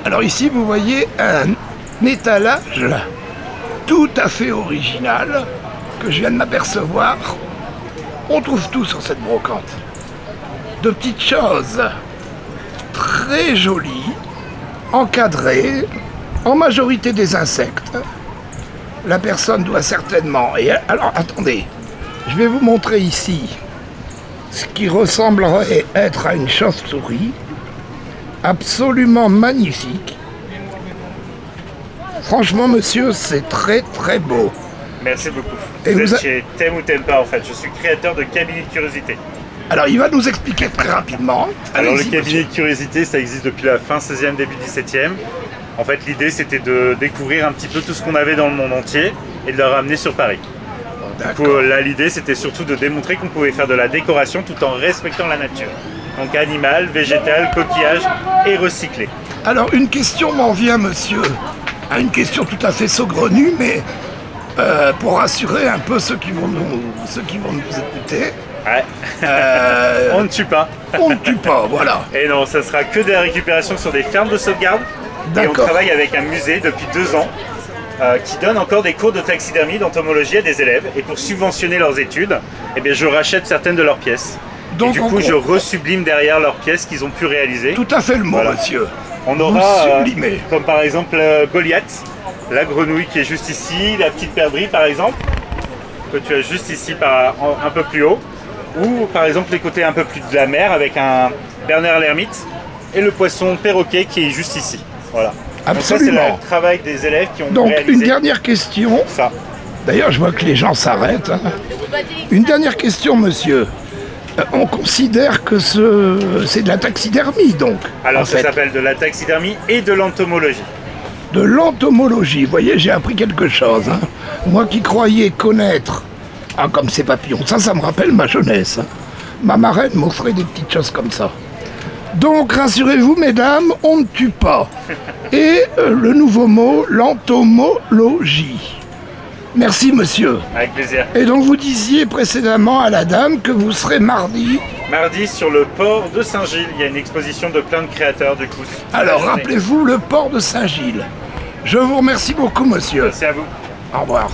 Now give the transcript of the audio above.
Alors ici, vous voyez un étalage tout à fait original que je viens de m'apercevoir. On trouve tout sur cette brocante. De petites choses très jolies, encadrées, en majorité des insectes. La personne doit certainement... Et alors, attendez, je vais vous montrer ici ce qui ressemblerait être à une chauve-souris. Absolument magnifique. Franchement, monsieur, c'est très très beau. Merci beaucoup. Et Vous êtes chez T'aimes ou T'aimes pas en fait. Je suis créateur de cabinet de curiosité. Alors, il va nous expliquer très rapidement. Alors, le cabinet monsieur. de curiosité, ça existe depuis la fin 16e, début 17e. En fait, l'idée, c'était de découvrir un petit peu tout ce qu'on avait dans le monde entier et de le ramener sur Paris. Du coup, là, l'idée, c'était surtout de démontrer qu'on pouvait faire de la décoration tout en respectant la nature. Donc, animal, végétal, coquillage et recyclé. Alors, une question m'en vient, monsieur. Une question tout à fait saugrenue, mais pour rassurer un peu ceux qui vont nous écouter. Ouais. On ne tue pas. On ne tue pas, voilà. Et non, ça sera que de la récupération sur des fermes de sauvegarde. Et on travaille avec un musée depuis 2 ans qui donne encore des cours de taxidermie, d'entomologie à des élèves. Et pour subventionner leurs études, eh bien, je rachète certaines de leurs pièces. Donc, et du coup, je resublime derrière leurs pièces qu'ils ont pu réaliser. Tout à fait le mot, monsieur. On aura, comme par exemple Goliath, la grenouille qui est juste ici, la petite perdrix par exemple, que tu as juste ici un peu plus haut. Ou par exemple les côtés un peu plus de la mer avec un Bernard l'ermite et le poisson perroquet qui est juste ici. Voilà. Absolument. Donc ça, c'est le travail des élèves qui ont réalisé. Donc une dernière question. Ça. D'ailleurs, je vois que les gens s'arrêtent. Une dernière question, monsieur. On considère que c'est de la taxidermie, donc. Alors ça s'appelle de la taxidermie et de l'entomologie. De l'entomologie. Vous voyez, j'ai appris quelque chose. Hein. Moi qui croyais connaître... Ah, comme ces papillons. Ça me rappelle ma jeunesse. Hein. Ma marraine m'offrait des petites choses comme ça. Donc, rassurez-vous, mesdames, on ne tue pas. Et le nouveau mot, l'entomologie. Merci, monsieur. Avec plaisir. Et donc, vous disiez précédemment à la dame que vous serez mardi. Mardi, sur le port de Saint-Gilles. Il y a une exposition de plein de créateurs, du coup. Alors, rappelez-vous, le port de Saint-Gilles. Je vous remercie beaucoup, monsieur. Merci à vous. Au revoir.